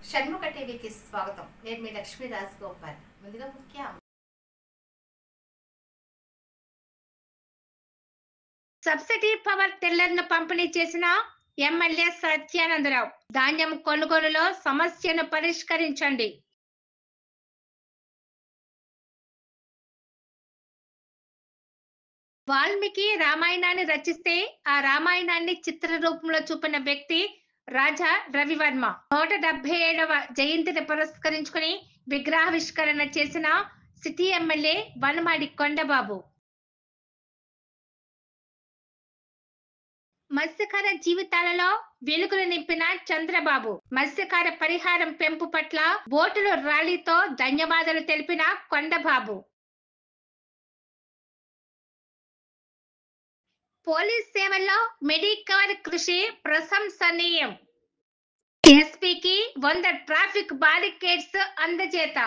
షణ్ముఖ టీవీకి స్వాగతం. నేను మీ లక్ష్మీ రాజగోపాల్. ముందుగా ముఖ్య సబ్సిడీ పవర్ టిల్లర్ను పంపిణీ చేసిన ఎమ్మెల్యే సత్యానందరావు. ధాన్యం కొనుగోలులో సమస్యను పరిష్కరించండి. వాల్మీకి రామాయణాన్ని రచిస్తే ఆ రామాయణాన్ని చిత్ర రూపంలో చూపిన వ్యక్తి రాజా రవివర్మ. 177వ జయంతిని పురస్కరించుకుని విగ్రహావిష్కరణ చేసిన సిటీ ఎమ్మెల్యే వనమాడి కొండబాబు. మత్స్యకార జీవితాలలో వెలుగులు నింపిన చంద్రబాబు. మత్స్యకార పరిహారం పెంపు పట్ల బోటుల ర్యాలీతో ధన్యవాదాలు తెలిపిన కొండబాబు. పోలీస్ సేవల్లో మెడికవర్ కృషి ప్రశంసనీయం. ఎస్పీకి 100 ట్రాఫిక్ బారికేడ్స్ అందజేత.